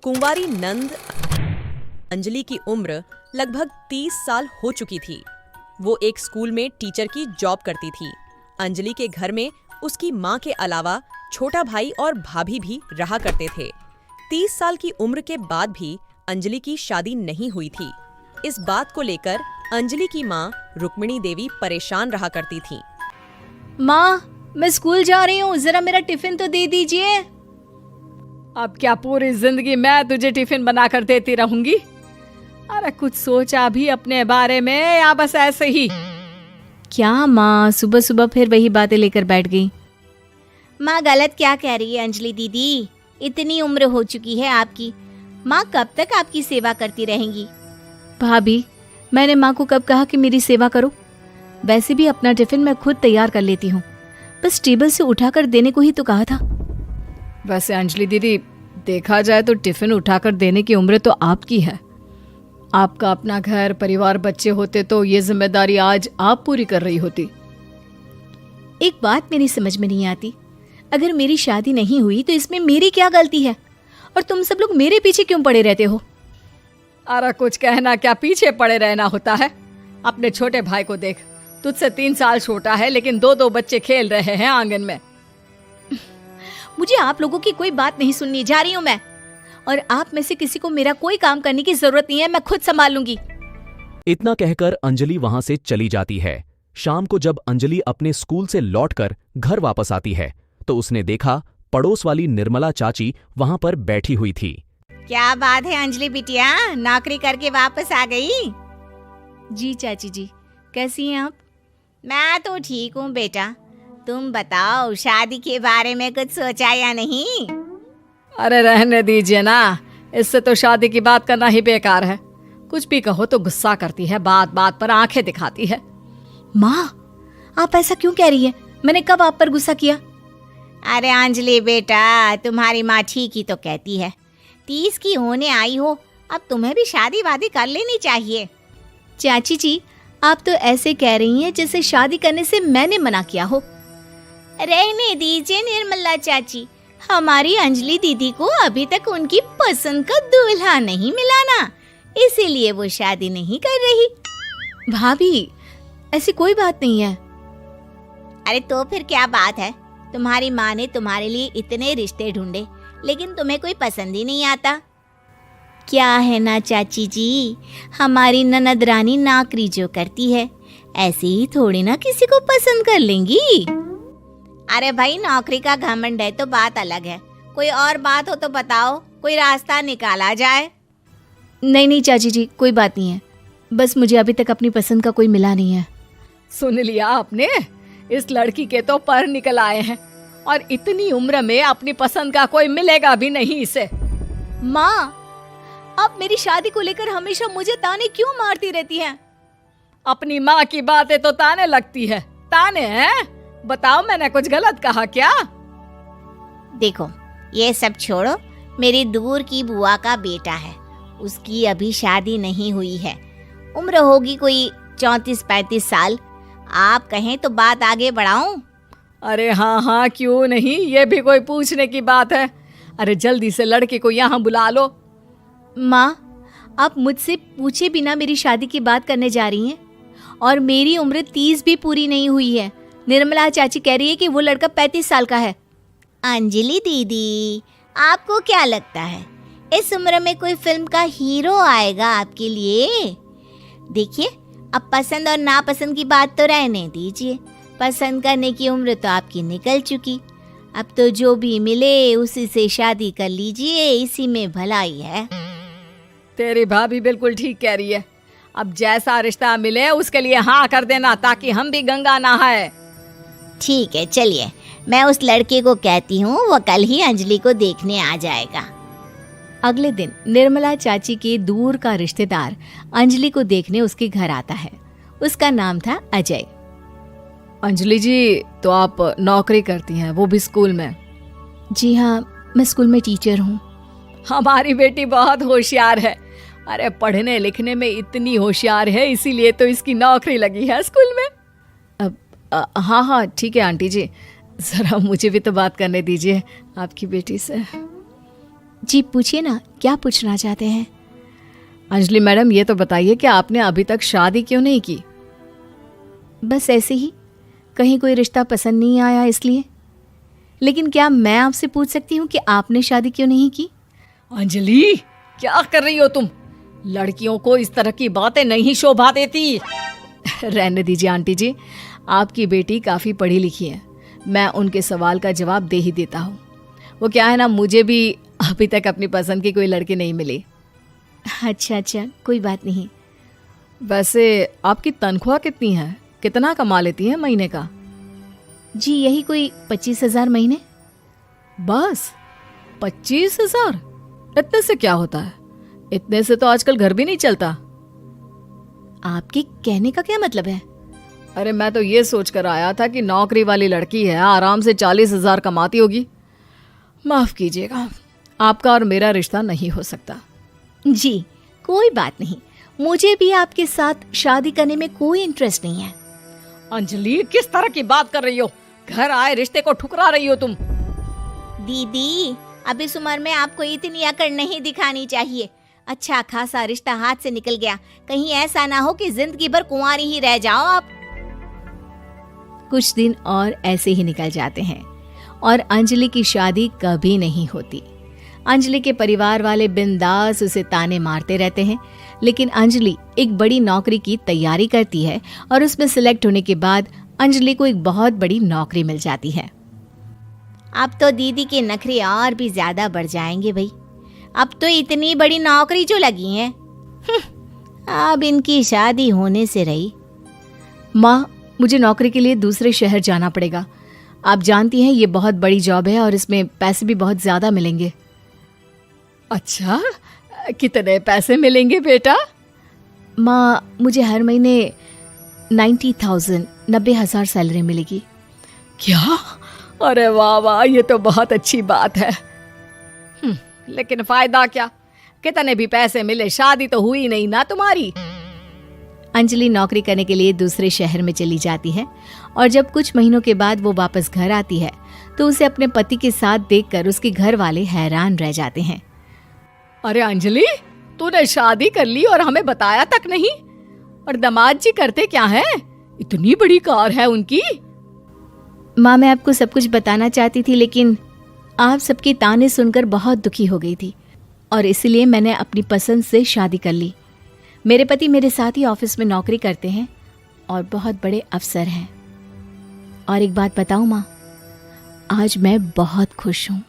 कुंवारी नंद अंजलि की उम्र लगभग 30 साल हो चुकी थी। वो एक स्कूल में टीचर की जॉब करती थी। अंजलि के घर में उसकी माँ के अलावा छोटा भाई और भाभी भी रहा करते थे। 30 साल की उम्र के बाद भी अंजलि की शादी नहीं हुई थी। इस बात को लेकर अंजलि की माँ रुक्मिणी देवी परेशान रहा करती थी। माँ, मैं स्कूल जा रही हूँ, जरा मेरा टिफिन तो दे दीजिए। अब क्या पूरी जिंदगी मैं तुझे टिफिन बनाकर देती रहूंगी? अरे कुछ सोचा भी अपने बारे में या बस ऐसे ही? क्या माँ, सुबह सुबह फिर वही बातें लेकर बैठ गई। माँ गलत क्या कह रही है अंजलि दीदी? इतनी उम्र हो चुकी है आपकी, माँ कब तक आपकी सेवा करती रहेंगी? भाभी, मैंने माँ को कब कहा कि मेरी सेवा करो? वैसे भी अपना टिफिन मैं खुद तैयार कर लेती हूँ, बस टेबल से उठाकर देने को ही तो कहा था। वैसे अंजलि दीदी, देखा जाए तो टिफिन उठाकर देने की उम्र तो आपकी है। आपका अपना घर परिवार बच्चे होते तो ये जिम्मेदारी आज आप पूरी कर रही होती। एक बात मेरी समझ में नहीं आती, अगर मेरी शादी नहीं हुई तो इसमें मेरी क्या गलती है और तुम सब लोग मेरे पीछे क्यों पड़े रहते हो? अरे कुछ कहना क्या पीछे पड़े रहना होता है? अपने छोटे भाई को देख, तुझसे 3 साल छोटा है लेकिन 2 बच्चे खेल रहे हैं आंगन में। मुझे आप लोगों की कोई बात नहीं सुननी, जा रही हूँ मैं। और आप में से किसी को मेरा कोई काम करने की जरूरत नहीं है, मैं खुद संभाल लूंगी। इतना कहकर अंजलि वहां से चली जाती है। शाम को जब अंजलि अपने स्कूल से लौटकर घर वापस आती है तो उसने देखा पड़ोस वाली निर्मला चाची वहां पर बैठी हुई थी। क्या बात है अंजलि बिटिया, नौकरी करके वापस आ गई? जी चाची जी, कैसी हैं आप? मैं तो ठीक हूँ बेटा, तुम बताओ शादी के बारे में कुछ सोचा या नहीं? अरे रहने दीजिए ना, इससे तो शादी की बात करना ही बेकार है। कुछ भी कहो तो गुस्सा करती है, बात बात पर आंखें दिखाती है। माँ, आप ऐसा क्यों कह रही है? मैंने कब आप पर गुस्सा किया? अरे अंजलि बेटा, तुम्हारी माँ ठीक ही तो कहती है। 30 की होने आई हो, अब तुम्हें भी शादी वादी कर लेनी चाहिए। चाची जी, आप तो ऐसे कह रही हैं जैसे शादी करने से मैंने मना किया हो। रहने दीजिए निर्मला चाची, हमारी अंजलि दीदी को अभी तक उनकी पसंद का दूल्हा नहीं मिला ना, इसीलिए वो शादी नहीं कर रही। भाभी, ऐसी कोई बात नहीं है। अरे तो फिर क्या बात है? तुम्हारी माँ ने तुम्हारे लिए इतने रिश्ते ढूंढे लेकिन तुम्हें कोई पसंद ही नहीं आता। क्या है ना चाची जी, हमारी ननद रानी नौकरी जो करती है ऐसे ही थोड़ी ना किसी को पसंद कर लेंगी। अरे भाई, नौकरी का घमंड है तो बात अलग है, कोई और बात हो तो बताओ, कोई रास्ता निकाला जाए। नहीं चाची जी, कोई बात नहीं है, बस मुझे अभी तक अपनी पसंद का कोई मिला नहीं है। सुन लिया आपने? इस लड़की के तो पर निकल आए हैं और इतनी उम्र में अपनी पसंद का कोई मिलेगा भी नहीं इसे। माँ, आप मेरी शादी को लेकर हमेशा मुझे ताने क्यों मारती रहती हैं? अपनी माँ की बातें तो ताने लगती है। ताने हैं? बताओ, मैंने कुछ गलत कहा क्या? देखो, ये सब छोड़ो, मेरी दूर की बुआ का बेटा है, उसकी अभी शादी नहीं हुई है, उम्र होगी कोई 34-35 साल। आप कहें तो बात आगे बढ़ाऊं? अरे हाँ, क्यों नहीं, ये भी कोई पूछने की बात है। अरे जल्दी से लड़के को यहाँ बुला लो। माँ, आप मुझसे पूछे बिना मेरी शादी की बात करने जा रही हैं और मेरी उम्र 30 भी पूरी नहीं हुई है। निर्मला चाची कह रही है कि वो लड़का 35 साल का है। अंजलि दीदी, आपको क्या लगता है इस उम्र में कोई फिल्म का हीरो आएगा आपके लिए? देखिए, अब पसंद और नापसंद की बात तो रहने दीजिए, पसंद करने की उम्र तो आपकी निकल चुकी। अब तो जो भी मिले उसी से शादी कर लीजिए, इसी में भलाई है। तेरी भाभी बिल्कुल ठीक कह रही है। अब जैसा रिश्ता मिले उसके लिए हाँ कर देना, ताकि हम भी गंगा नहाए। ठीक है, चलिए मैं उस लड़के को कहती हूँ, वो कल ही अंजलि को देखने आ जाएगा। अगले दिन निर्मला चाची के दूर का रिश्तेदार अंजलि को देखने उसके घर आता है। उसका नाम था अजय। अंजलि जी, तो आप नौकरी करती हैं, वो भी स्कूल में? जी हाँ, मैं स्कूल में टीचर हूँ। हमारी बेटी बहुत होशियार है। अरे पढ़ने लिखने में इतनी होशियार है, इसीलिए तो इसकी नौकरी लगी है स्कूल में। हाँ ठीक है आंटी जी, जरा मुझे भी तो बात करने दीजिए आपकी बेटी से। जी पूछिए ना, क्या पूछना चाहते हैं? अंजलि मैडम, ये तो बताइए कि आपने अभी तक शादी क्यों नहीं की? बस ऐसे ही, कहीं कोई रिश्ता पसंद नहीं आया इसलिए। लेकिन क्या मैं आपसे पूछ सकती हूँ कि आपने शादी क्यों नहीं की? अंजलि, क्या कर रही हो तुम? लड़कियों को इस तरह की बातें नहीं शोभा देती। रहने दीजिए आंटी जी, आपकी बेटी काफ़ी पढ़ी लिखी है, मैं उनके सवाल का जवाब दे ही देता हूँ। वो क्या है ना, मुझे भी अभी तक अपनी पसंद की कोई लड़की नहीं मिली। अच्छा, कोई बात नहीं। वैसे आपकी तनख्वाह कितनी है? कितना कमा लेती है महीने का? जी यही कोई 25,000 महीने। बस 25,000? इतने से क्या होता है? इतने से तो आजकल घर भी नहीं चलता। आपके कहने का क्या मतलब है? अरे मैं तो ये सोच कर आया था कि नौकरी वाली लड़की है, आराम से 40,000 कमाती होगी। माफ कीजिएगा, आपका और मेरा रिश्ता नहीं हो सकता। जी कोई बात नहीं, मुझे भी आपके साथ शादी करने में कोई इंटरेस्ट नहीं है। अंजलि, किस तरह की बात कर रही हो? घर आए रिश्ते को ठुकरा रही हो तुम। दीदी, अब इस उम्र में आपको इतनी अकड़ नहीं दिखानी चाहिए। अच्छा खासा रिश्ता हाथ से निकल गया, कहीं ऐसा ना हो कि जिंदगी भर कुंवारी ही रह जाओ आप। कुछ दिन और ऐसे ही निकल जाते हैं और अंजलि की शादी कभी नहीं होती। अंजलि के परिवार वाले बिंदास उसे ताने मारते रहते हैं, लेकिन अंजलि एक बड़ी नौकरी की तैयारी करती है और उसमें सिलेक्ट होने के बाद अंजलि को एक बहुत बड़ी नौकरी मिल जाती है। अब तो दीदी के नखरे और भी ज्यादा बढ़ जाएंगे भाई, अब तो इतनी बड़ी नौकरी जो लगी है, अब इनकी शादी होने से रही। माँ, मुझे नौकरी के लिए दूसरे शहर जाना पड़ेगा। आप जानती हैं ये बहुत बड़ी जॉब है और इसमें पैसे भी बहुत ज्यादा मिलेंगे। अच्छा, कितने पैसे मिलेंगे बेटा? माँ, मुझे हर महीने 90,000 सैलरी मिलेगी। क्या? अरे वाह वाह, ये तो बहुत अच्छी बात है। लेकिन फायदा क्या? कितने भी पैसे मिले, शादी तो हुई नहीं ना तुम्हारी। अंजलि नौकरी करने के लिए दूसरे शहर में चली जाती है और जब कुछ महीनों के बाद वो वापस घर आती है तो उसे अपने पति के साथ देखकर उसके घर वाले हैरान रह जाते हैं। अरे अंजलि, तूने शादी कर ली और हमें बताया तक नहीं। और दामाद जी करते क्या हैं? इतनी बड़ी कार है उनकी। माँ, मैं आपको सब कुछ बताना चाहती थी, लेकिन आप सबके ताने सुनकर बहुत दुखी हो गई थी और इसलिए मैंने अपनी पसंद से शादी कर ली। मेरे पति मेरे साथ ही ऑफिस में नौकरी करते हैं और बहुत बड़े अफसर हैं। और एक बात बताऊं माँ, आज मैं बहुत खुश हूँ।